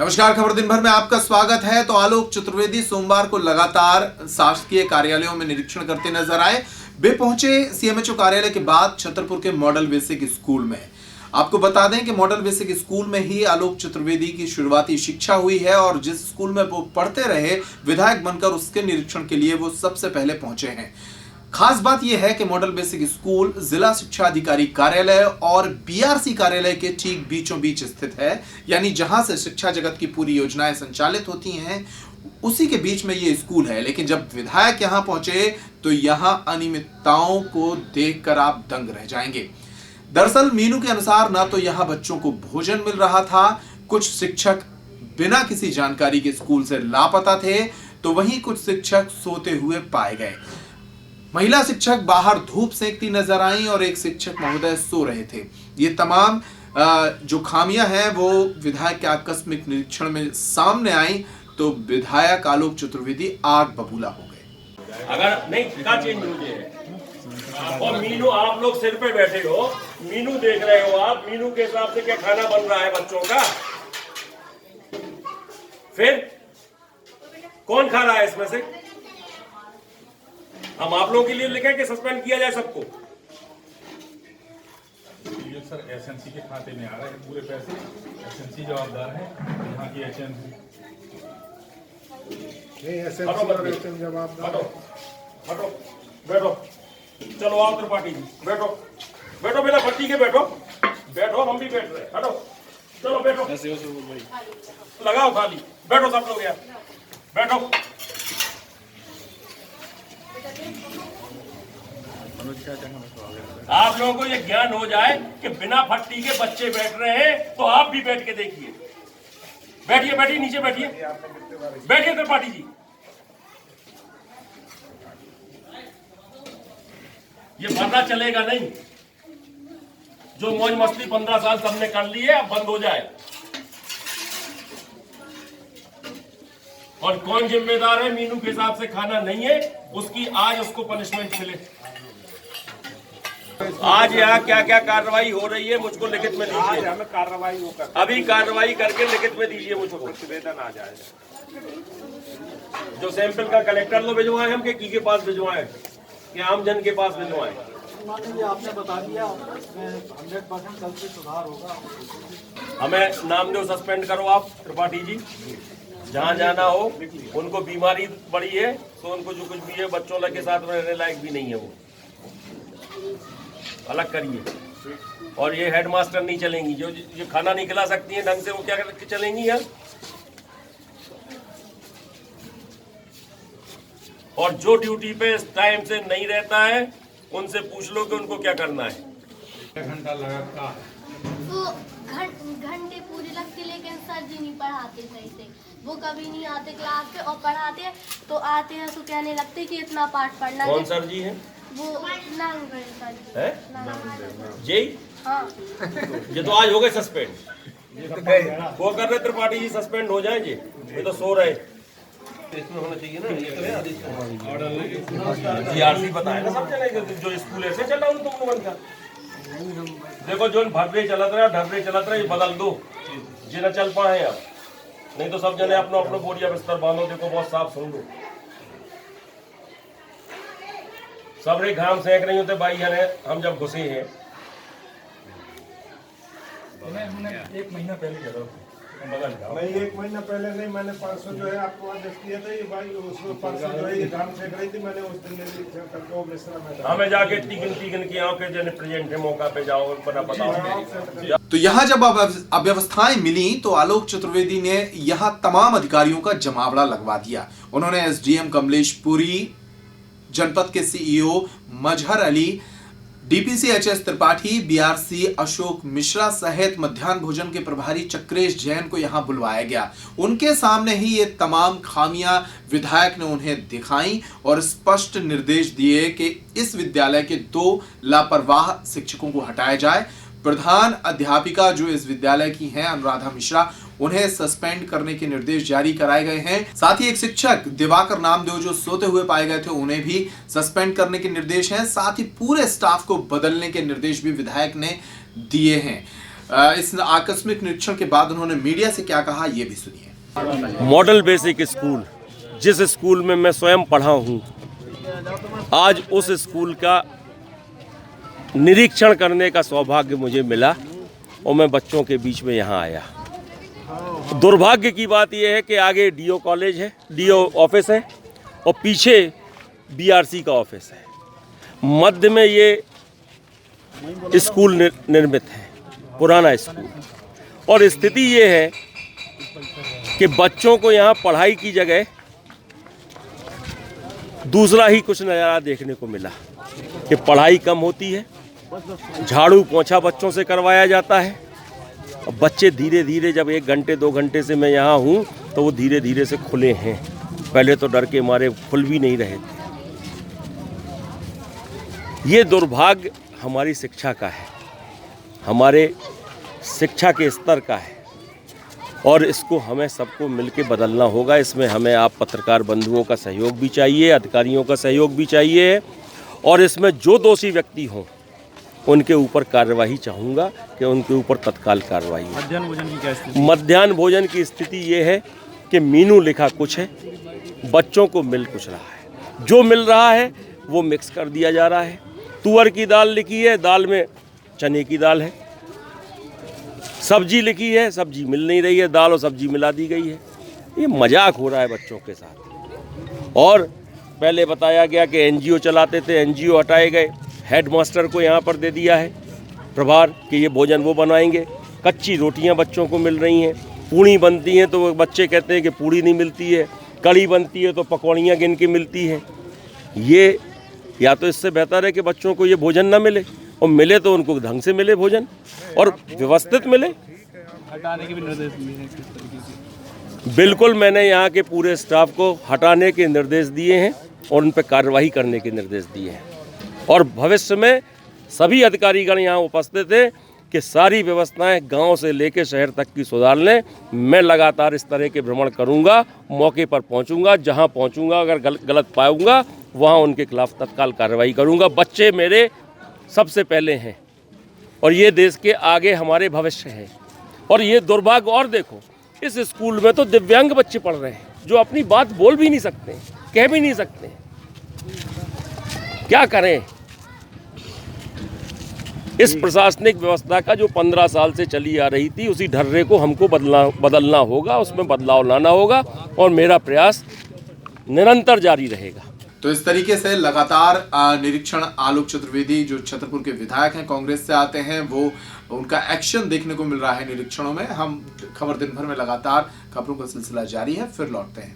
नमस्कार, खबर दिन भर में आपका स्वागत है। तो आलोक चतुर्वेदी सोमवार को लगातार शासकीय कार्यालयों में निरीक्षण करते नजर आए। वे पहुंचे सीएमएचओ कार्यालय के बाद छतरपुर के मॉडल बेसिक स्कूल में। आपको बता दें कि मॉडल बेसिक स्कूल में ही आलोक चतुर्वेदी की शुरुआती शिक्षा हुई है और जिस स्कूल में वो पढ़ते रहे विधायक बनकर, उसके निरीक्षण के लिए वो सबसे पहले पहुंचे हैं। खास बात यह है कि मॉडल बेसिक स्कूल जिला शिक्षा अधिकारी कार्यालय और बीआरसी कार्यालय के ठीक बीचों बीच स्थित है, यानी जहां से शिक्षा जगत की पूरी योजनाएं संचालित होती हैं उसी के बीच में ये स्कूल है। लेकिन जब विधायक यहां पहुंचे तो यहां अनियमितताओं को देखकर आप दंग रह जाएंगे। दरअसल मीनू के अनुसार ना तो यहां बच्चों को भोजन मिल रहा था, कुछ शिक्षक बिना किसी जानकारी के स्कूल से लापता थे, तो वहीं कुछ शिक्षक सोते हुए पाए गए। महिला शिक्षक बाहर धूप सेकती नजर आई और एक शिक्षक महोदय सो रहे थे। ये तमाम जो खामियां हैं वो विधायक के आकस्मिक निरीक्षण में सामने आई तो विधायक आलोक चतुर्वेदी आग बबूला हो गए। अगर नहीं क्या चेंज हो जाए और मीनू आप लोग सिर पे बैठे हो, मीनू देख रहे हो आप, मीनू के हिसाब से क्या खाना बन रहा है बच्चों का, फिर कौन खा रहा है इसमें से? हम आप लोगों के लिए लिखे कि सस्पेंड किया जाए सबको। ये सर एसएनसी के खाते में आ रहे हैं पूरे पैसे, एसएनसी जवाबदार है, यहाँ की एसएनसी जवाबदार। हटो बैठो, चलो आओ त्रिपाठी जी, बैठो बैठो, बिना पट्टी के बैठो, बैठो, हम भी बैठ रहे हैं, हटो, चलो बैठो, लगाओ खाली, बैठो सब लोग यार, बैठो। आप लोगों को ये ज्ञान हो जाए कि बिना फट्टी के बच्चे बैठ रहे हैं तो आप भी बैठ के देखिए। बैठिए बैठिए, नीचे बैठिए, बैठिए त्रिपाठी जी। ये पता चलेगा नहीं, जो मौज मस्ती 15 साल सबने कर ली है अब बंद हो जाए। और कौन जिम्मेदार है मीनू के हिसाब से खाना नहीं है उसकी, आज उसको पनिशमेंट मिले। आज यहाँ क्या क्या कार्रवाई हो रही है मुझको लिखित में दीजिए। हमें कार्रवाई अभी कार्रवाई करके लिखित में दीजिए मुझको, प्रतिवेदन आ जाएगा। जो सैंपल का कलेक्टर लो भिजवाए हम के पास भिजवाए कि आम जन के पास भिजवाए। आपने बता दिया 100% कल से सुधार होगा। हमें नाम दो, सस्पेंड करो आप त्रिपाठी जी। जहाँ जाना हो, उनको बीमारी पड़ी है तो उनको जो कुछ भी है बच्चों के साथ रहने लायक भी नहीं है, वो अलग करिए। और ये हेडमास्टर नहीं चलेंगी, जो खाना नहीं खिला सकती हैं ढंग से, वो क्या करके चलेंगी यार? और जो ड्यूटी पे इस टाइम से नहीं रहता है उनसे पूछ लो कि उनको क्या करना है। घंटा लगा वो घंटे पूरे लगते, लेकिन सर जी नहीं पढ़ाते सही से। वो कभी नहीं आते क्लास पे, और पढ़ाते तो आते हैं तो कहने लगते कि इतना पाठ पढ़ना है। कौन सर जी हैं? वो नांगड़ सर जी है? जय हाँ। ये तो आज हो गए सस्पेंड। वो कर रहे त्रिपाठी जी सस्पेंड हो जाएंगे, ये तो सो रहे। इसमें होना चाहिए ना, जीआरसी बताए ना सब चले, जो स्कूल ऐसे चला उन तुम लोगों का। देखो जो ढर्रे चलत रहा ये बदल दो, जिन्हें चल पाए अब, नहीं तो सब जने अपना अपना बोरिया बिस्तर बांधो। देखो बहुत साफ सुन लो, सब रे घाम सेक नहीं होते भाई है। हम जब घुसे हैं एक महीना पहले करो, नहीं 1 महीना पहले नहीं, मैंने 500 जो है आपको आदेश दिया था। ये भाई उसमें 500 जो है ये घाम फेंक रही थी, मैंने उस दिन करके मिश्रा में हमें जाके टिकन की आओ के जने प्रेजेंट है मौका पे जाओ, बताओ। तो यहाँ जब अव्यवस्थाएं मिली तो आलोक चतुर्वेदी ने यहाँ तमाम अधिकारियों का जमावड़ा लगवा दिया। उन्होंने एसडीएम कमलेश पुरी, जनपद के CEO Mazhar Ali, DPC HS Tripathi, BRC Ashok Mishra सहित मध्याह्न भोजन के प्रभारी चक्रेश जैन को यहां बुलवाया गया। उनके सामने ही ये तमाम खामियां विधायक ने उन्हें दिखाई और स्पष्ट निर्देश दिए कि इस विद्यालय के 2 लापरवाह शिक्षकों को हटाया जाए। प्रधान अध्यापिका जो इस विद्यालय की हैं अनुराधा मिश्रा, उन्हें सस्पेंड करने के निर्देश जारी कराए गए हैं। साथ ही एक शिक्षक दिवाकर नामदेव जो सोते हुए पाए गए थे उन्हें भी सस्पेंड करने के निर्देश हैं। साथ ही पूरे स्टाफ को बदलने के निर्देश भी विधायक ने दिए हैं। इस आकस्मिक निरीक्षण के बाद उन्होंने मीडिया से क्या कहा, ये भी सुनिए। मॉडल बेसिक स्कूल, जिस स्कूल में मैं स्वयं पढ़ा हूँ, आज उस स्कूल का निरीक्षण करने का सौभाग्य मुझे मिला और मैं बच्चों के बीच में यहाँ आया। दुर्भाग्य की बात यह है कि आगे डीओ कॉलेज है, डीओ ऑफिस है और पीछे बीआरसी का ऑफिस है। मध्य में ये स्कूल निर्मित है, पुराना स्कूल। और स्थिति ये है कि बच्चों को यहाँ पढ़ाई की जगह दूसरा ही कुछ नज़ारा देखने को मिला कि पढ़ाई कम होती है, झाड़ू पोंछा बच्चों से करवाया जाता है और बच्चे धीरे धीरे, जब 1 घंटे 2 घंटे से मैं यहाँ हूँ तो वो धीरे धीरे से खुले हैं। पहले तो डर के मारे खुल भी नहीं रहे थे। ये दुर्भाग्य हमारी शिक्षा का है, हमारे शिक्षा के स्तर का है और इसको हमें सबको मिलकर बदलना होगा। इसमें हमें आप पत्रकार बंधुओं का सहयोग भी चाहिए, अधिकारियों का सहयोग भी चाहिए और इसमें जो दोषी व्यक्ति हों उनके ऊपर कार्रवाई चाहूँगा कि उनके ऊपर तत्काल कार्रवाई हो। मध्याह्न भोजन की क्या स्थिति? मध्याह्न भोजन की स्थिति ये है कि मीनू लिखा कुछ है, बच्चों को मिल कुछ रहा है। जो मिल रहा है वो मिक्स कर दिया जा रहा है। तुअर की दाल लिखी है, दाल में चने की दाल है। सब्जी लिखी है, सब्जी मिल नहीं रही है, दाल और सब्जी मिला दी गई है। ये मजाक हो रहा है बच्चों के साथ। और पहले बताया गया कि एनजीओ चलाते थे, एनजीओ हटाए गए। हेडमास्टर को यहाँ पर दे दिया है प्रभार कि ये भोजन वो बनाएंगे। कच्ची रोटियाँ बच्चों को मिल रही हैं। पूड़ी बनती हैं तो वो बच्चे कहते हैं कि पूड़ी नहीं मिलती है। कड़ी बनती है तो पकौड़ियाँ गिन के मिलती हैं। ये या तो इससे बेहतर है कि बच्चों को ये भोजन ना मिले और मिले तो उनको ढंग से मिले भोजन और व्यवस्थित मिले। हटाने के भी निर्देश दिए हैं किस तरीके से? बिल्कुल, मैंने यहाँ के पूरे स्टाफ को हटाने के निर्देश दिए हैं और उन पर कार्रवाई करने के निर्देश दिए हैं। और भविष्य में सभी अधिकारीगण यहाँ उपस्थित थे कि सारी व्यवस्थाएं गांव से लेकर शहर तक की सुधार लें। मैं लगातार इस तरह के भ्रमण करूंगा, मौके पर पहुंचूंगा, जहां पहुंचूंगा अगर गलत पाऊंगा वहां उनके खिलाफ तत्काल कार्रवाई करूंगा। बच्चे मेरे सबसे पहले हैं और ये देश के आगे हमारे भविष्य है। और ये दुर्भाग्य, और देखो इस स्कूल में तो दिव्यांग बच्चे पढ़ रहे हैं जो अपनी बात बोल भी नहीं सकते, कह भी नहीं सकते। क्या करें? इस प्रशासनिक व्यवस्था का जो 15 साल से चली आ रही थी, उसी ढर्रे को हमको बदलना होगा, उसमें बदलाव लाना होगा और मेरा प्रयास निरंतर जारी रहेगा। तो इस तरीके से लगातार निरीक्षण आलोक चतुर्वेदी जो छतरपुर के विधायक हैं, कांग्रेस से आते हैं, वो उनका एक्शन देखने को मिल रहा है निरीक्षणों में। हम खबर दिन भर में लगातार खबरों का सिलसिला जारी है, फिर लौटते हैं।